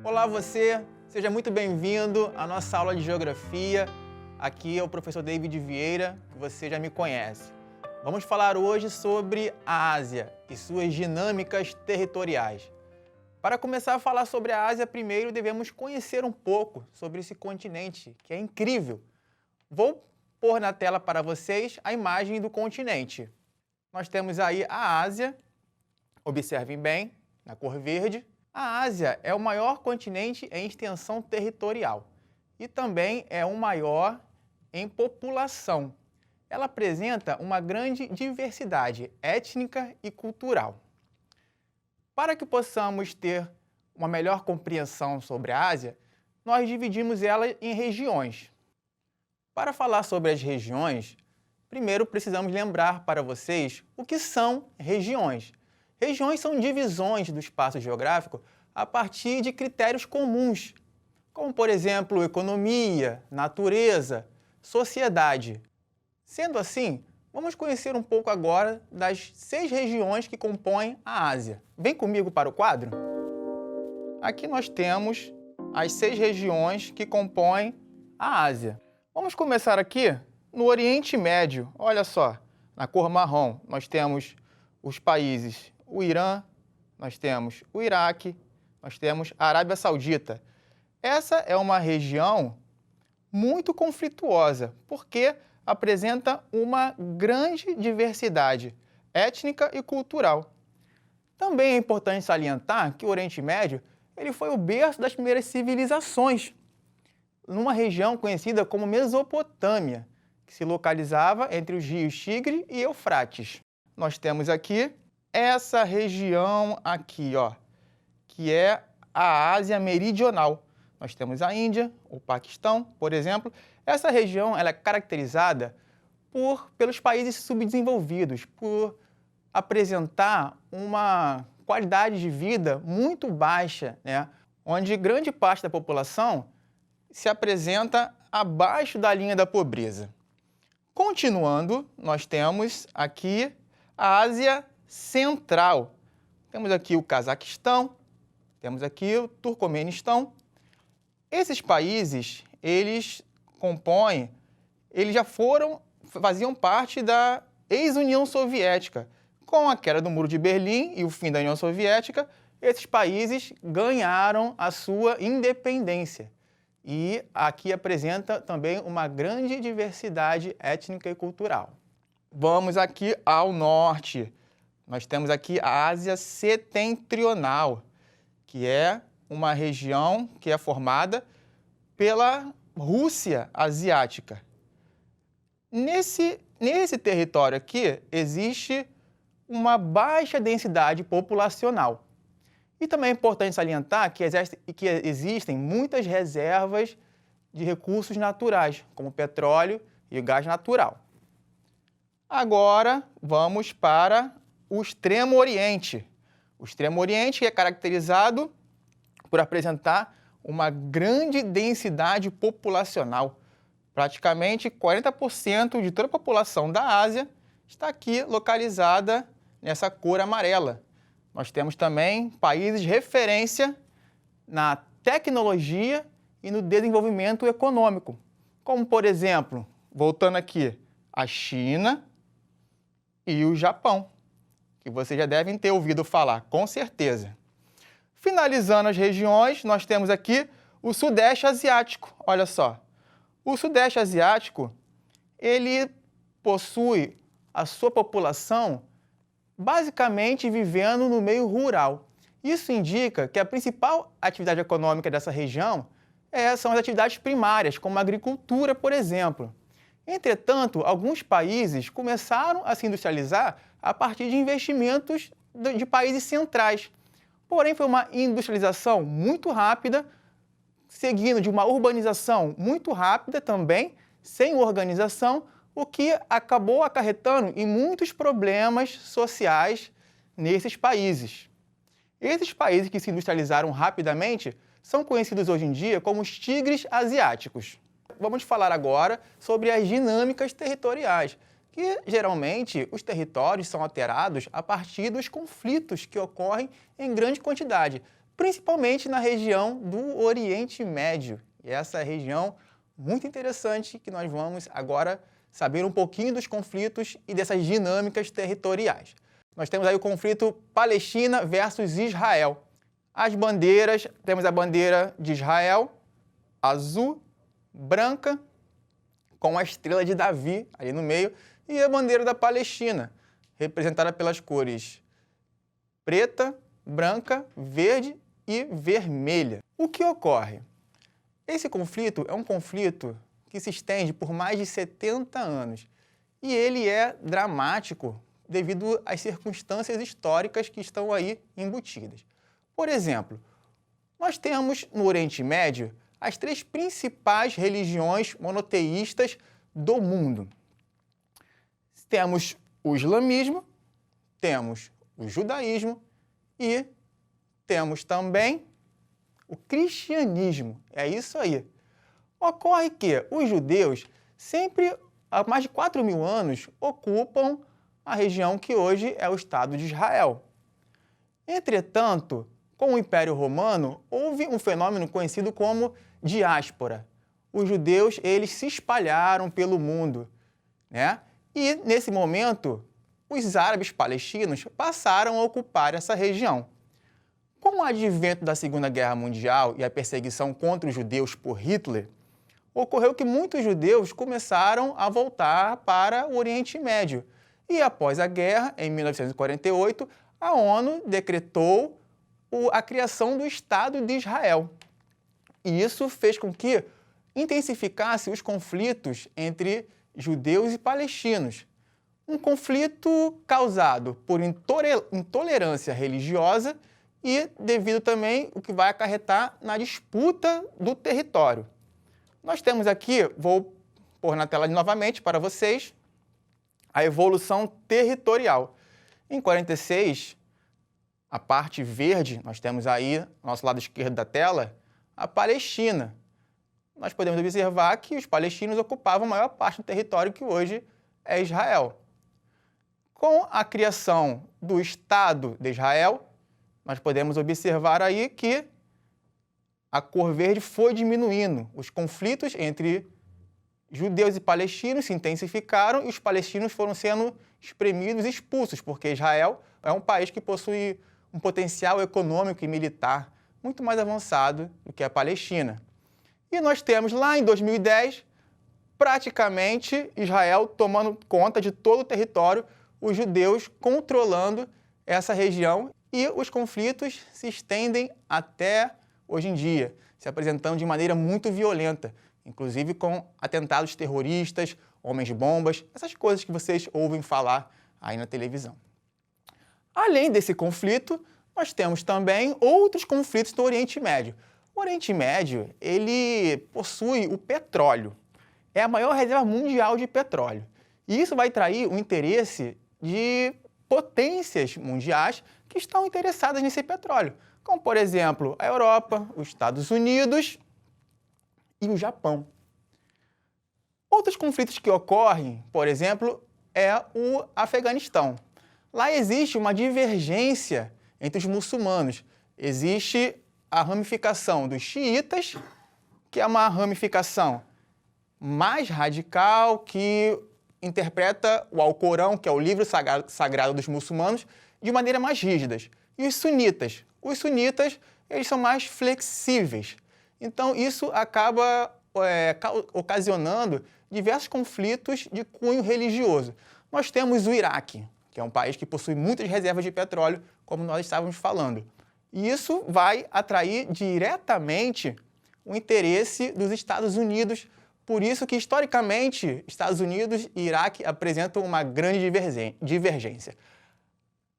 Olá você, seja muito bem-vindo à nossa aula de Geografia. Aqui é o professor David Vieira, que você já me conhece. Vamos falar hoje sobre a Ásia e suas dinâmicas territoriais. Para começar a falar sobre a Ásia, primeiro devemos conhecer um pouco sobre esse continente, que é incrível. Vou pôr na tela para vocês a imagem do continente. Nós temos aí a Ásia, observem bem, na cor verde. A Ásia é o maior continente em extensão territorial e também é o maior em população. Ela apresenta uma grande diversidade étnica e cultural. Para que possamos ter uma melhor compreensão sobre a Ásia, nós dividimos ela em regiões. Para falar sobre as regiões, primeiro precisamos lembrar para vocês o que são regiões. Regiões são divisões do espaço geográfico a partir de critérios comuns, como, por exemplo, economia, natureza, sociedade. Sendo assim, vamos conhecer um pouco agora das 6 regiões que compõem a Ásia. Vem comigo para o quadro. Aqui nós temos as 6 regiões que compõem a Ásia. Vamos começar aqui no Oriente Médio. Olha só, na cor marrom, nós temos os países, o Irã, nós temos o Iraque, nós temos a Arábia Saudita. Essa é uma região muito conflituosa, porque apresenta uma grande diversidade étnica e cultural. Também é importante salientar que o Oriente Médio ele foi o berço das primeiras civilizações, numa região conhecida como Mesopotâmia, que se localizava entre os rios Tigre e Eufrates. Nós temos aqui essa região aqui, ó, que é a Ásia Meridional. Nós temos a Índia, o Paquistão, por exemplo. Essa região ela é caracterizada pelos países subdesenvolvidos, por apresentar uma qualidade de vida muito baixa, né? Onde grande parte da população se apresenta abaixo da linha da pobreza. Continuando, nós temos aqui a Ásia Central. Temos aqui o Cazaquistão, temos aqui o Turcomenistão. Esses países, eles faziam parte da ex-União Soviética. Com a queda do Muro de Berlim e o fim da União Soviética, esses países ganharam a sua independência. E aqui apresenta também uma grande diversidade étnica e cultural. Vamos aqui ao norte. Nós temos aqui a Ásia Setentrional, que é uma região que é formada pela Rússia Asiática. Nesse território aqui existe uma baixa densidade populacional. E também é importante salientar que existem muitas reservas de recursos naturais, como petróleo e gás natural. Agora vamos para o Extremo Oriente. O Extremo Oriente é caracterizado por apresentar uma grande densidade populacional. Praticamente 40% de toda a população da Ásia está aqui localizada nessa cor amarela. Nós temos também países de referência na tecnologia e no desenvolvimento econômico, como, por exemplo, voltando aqui, a China e o Japão, que vocês já devem ter ouvido falar, com certeza. Finalizando as regiões, nós temos aqui o Sudeste Asiático. Olha só, o Sudeste Asiático, ele possui a sua população basicamente vivendo no meio rural. Isso indica que a principal atividade econômica dessa região são as atividades primárias, como a agricultura, por exemplo. Entretanto, alguns países começaram a se industrializar a partir de investimentos de países centrais. Porém, foi uma industrialização muito rápida, seguindo de uma urbanização muito rápida também, sem organização, o que acabou acarretando em muitos problemas sociais nesses países. Esses países que se industrializaram rapidamente são conhecidos hoje em dia como os tigres asiáticos. Vamos falar agora sobre as dinâmicas territoriais, que geralmente os territórios são alterados a partir dos conflitos que ocorrem em grande quantidade, principalmente na região do Oriente Médio. E essa região muito interessante que nós vamos agora saber um pouquinho dos conflitos e dessas dinâmicas territoriais. Nós temos aí o conflito Palestina versus Israel. As bandeiras, temos a bandeira de Israel, azul, branca, com a estrela de Davi ali no meio, e a bandeira da Palestina, representada pelas cores preta, branca, verde e vermelha. O que ocorre? Esse conflito é um conflito que se estende por mais de 70 anos e ele é dramático devido às circunstâncias históricas que estão aí embutidas. Por exemplo, nós temos no Oriente Médio as 3 principais religiões monoteístas do mundo. Temos o islamismo, temos o judaísmo e temos também o cristianismo. É isso aí. Ocorre que os judeus sempre, há mais de 4.000 anos, ocupam a região que hoje é o Estado de Israel. Entretanto, com o Império Romano, houve um fenômeno conhecido como diáspora. Os judeus, eles se espalharam pelo mundo, né? E, nesse momento, os árabes palestinos passaram a ocupar essa região. Com o advento da Segunda Guerra Mundial e a perseguição contra os judeus por Hitler, ocorreu que muitos judeus começaram a voltar para o Oriente Médio. E, após a guerra, em 1948, a ONU decretou a criação do Estado de Israel. E isso fez com que intensificasse os conflitos entre judeus e palestinos. Um conflito causado por intolerância religiosa e devido também o que vai acarretar na disputa do território. Nós temos aqui, vou pôr na tela novamente para vocês, a evolução territorial. Em 46, a parte verde, nós temos aí, ao nosso lado esquerdo da tela, a Palestina. Nós podemos observar que os palestinos ocupavam a maior parte do território que hoje é Israel. Com a criação do Estado de Israel, nós podemos observar aí que a cor verde foi diminuindo. Os conflitos entre judeus e palestinos se intensificaram e os palestinos foram sendo espremidos e expulsos, porque Israel é um país que possui um potencial econômico e militar muito mais avançado do que a Palestina. E nós temos lá em 2010, praticamente Israel tomando conta de todo o território, os judeus controlando essa região e os conflitos se estendem até hoje em dia, se apresentando de maneira muito violenta, inclusive com atentados terroristas, homens-bombas, essas coisas que vocês ouvem falar aí na televisão. Além desse conflito, nós temos também outros conflitos no Oriente Médio. O Oriente Médio, ele possui o petróleo. É a maior reserva mundial de petróleo. E isso vai atrair o interesse de potências mundiais que estão interessadas nesse petróleo, como, por exemplo, a Europa, os Estados Unidos e o Japão. Outros conflitos que ocorrem, por exemplo, é o Afeganistão. Lá existe uma divergência entre os muçulmanos. Existe a ramificação dos xiitas, que é uma ramificação mais radical, que interpreta o Alcorão, que é o livro sagrado dos muçulmanos, de maneira mais rígida. E os sunitas? Os sunitas, eles são mais flexíveis. Então, isso acaba ocasionando diversos conflitos de cunho religioso. Nós temos o Iraque, que é um país que possui muitas reservas de petróleo, como nós estávamos falando. E isso vai atrair diretamente o interesse dos Estados Unidos. Por isso que, historicamente, Estados Unidos e Iraque apresentam uma grande divergência.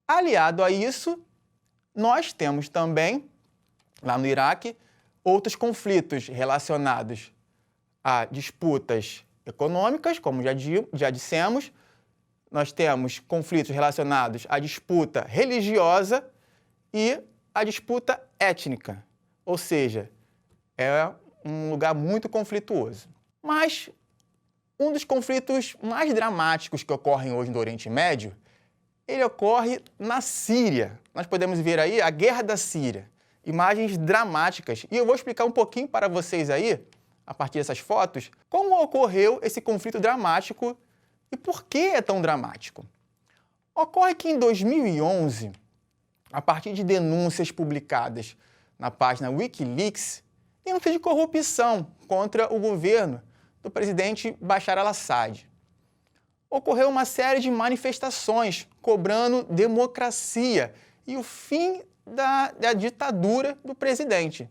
Aliado a isso, nós temos também, lá no Iraque, outros conflitos relacionados a disputas econômicas, como já dissemos. Nós temos conflitos relacionados à disputa religiosa e à disputa étnica, ou seja, é um lugar muito conflituoso. Mas um dos conflitos mais dramáticos que ocorrem hoje no Oriente Médio, ele ocorre na Síria. Nós podemos ver aí a Guerra da Síria. imagens dramáticas. E eu vou explicar um pouquinho para vocês aí, a partir dessas fotos, como ocorreu esse conflito dramático e por que é tão dramático. Ocorre que em 2011, a partir de denúncias publicadas na página Wikileaks, denúncias de corrupção contra o governo do presidente Bashar al-Assad. Ocorreu uma série de manifestações cobrando democracia e o fim da ditadura do presidente.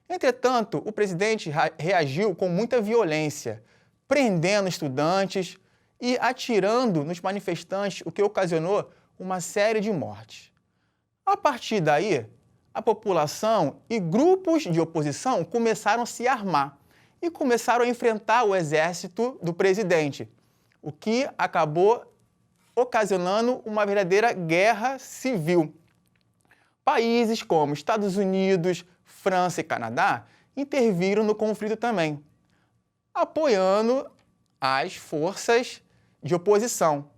Entretanto, o presidente reagiu com muita violência, prendendo estudantes e atirando nos manifestantes, o que ocasionou uma série de mortes. A partir daí, a população e grupos de oposição começaram a se armar e começaram a enfrentar o exército do presidente, o que acabou ocasionando uma verdadeira guerra civil. Países como Estados Unidos, França e Canadá interviram no conflito também, apoiando as forças de oposição.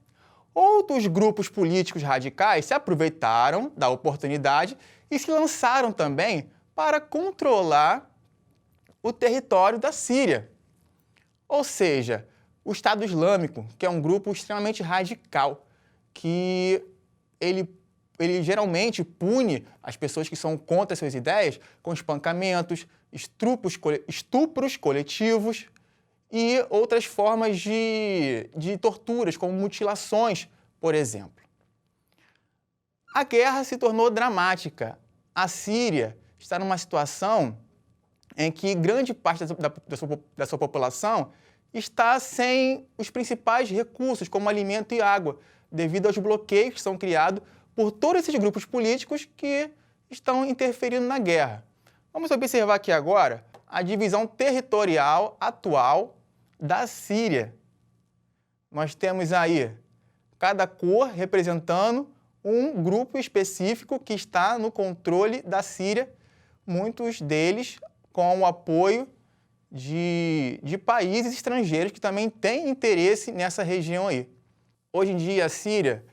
Outros grupos políticos radicais se aproveitaram da oportunidade e se lançaram também para controlar o território da Síria. Ou seja, o Estado Islâmico, que é um grupo extremamente radical, que ele geralmente pune as pessoas que são contra suas ideias com espancamentos, estupros coletivos e outras formas de torturas, como mutilações, por exemplo. A guerra se tornou dramática. A Síria está numa situação em que grande parte da sua população está sem os principais recursos, como alimento e água, devido aos bloqueios que são criados por todos esses grupos políticos que estão interferindo na guerra. Vamos observar aqui agora a divisão territorial atual da Síria. Nós temos aí cada cor representando um grupo específico que está no controle da Síria, muitos deles com o apoio de países estrangeiros que também têm interesse nessa região aí. Hoje em dia, a Síria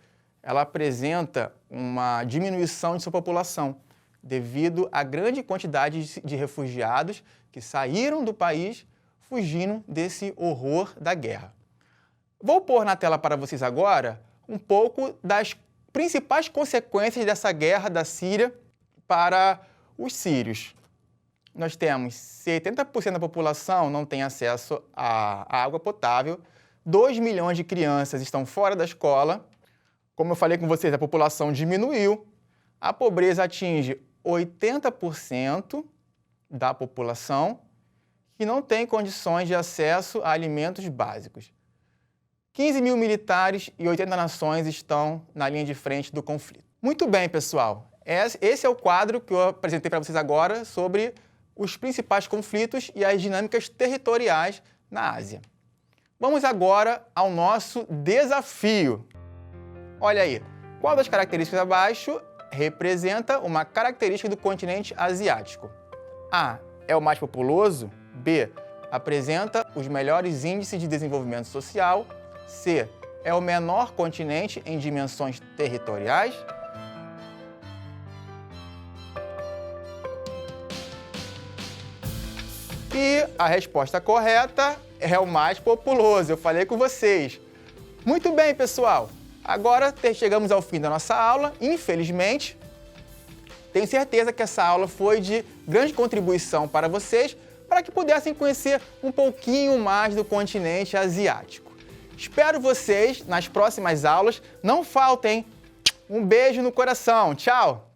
ela apresenta uma diminuição de sua população, devido à grande quantidade de refugiados que saíram do país fugindo desse horror da guerra. Vou pôr na tela para vocês agora um pouco das principais consequências dessa guerra da Síria para os sírios. Nós temos 70% da população não tem acesso à água potável, 2 milhões de crianças estão fora da escola. Como eu falei com vocês, a população diminuiu, a pobreza atinge 80% da população que não tem condições de acesso a alimentos básicos. 15 mil militares e 80 nações estão na linha de frente do conflito. Muito bem, pessoal. Esse é o quadro que eu apresentei para vocês agora sobre os principais conflitos e as dinâmicas territoriais na Ásia. Vamos agora ao nosso desafio. Olha aí, qual das características abaixo representa uma característica do continente asiático? A. É o mais populoso. B. Apresenta os melhores índices de desenvolvimento social. C. É o menor continente em dimensões territoriais. E a resposta correta é o mais populoso, eu falei com vocês. Muito bem, pessoal. Agora chegamos ao fim da nossa aula, infelizmente. Tenho certeza que essa aula foi de grande contribuição para vocês, para que pudessem conhecer um pouquinho mais do continente asiático. Espero vocês nas próximas aulas. Não faltem. Um beijo no coração. Tchau!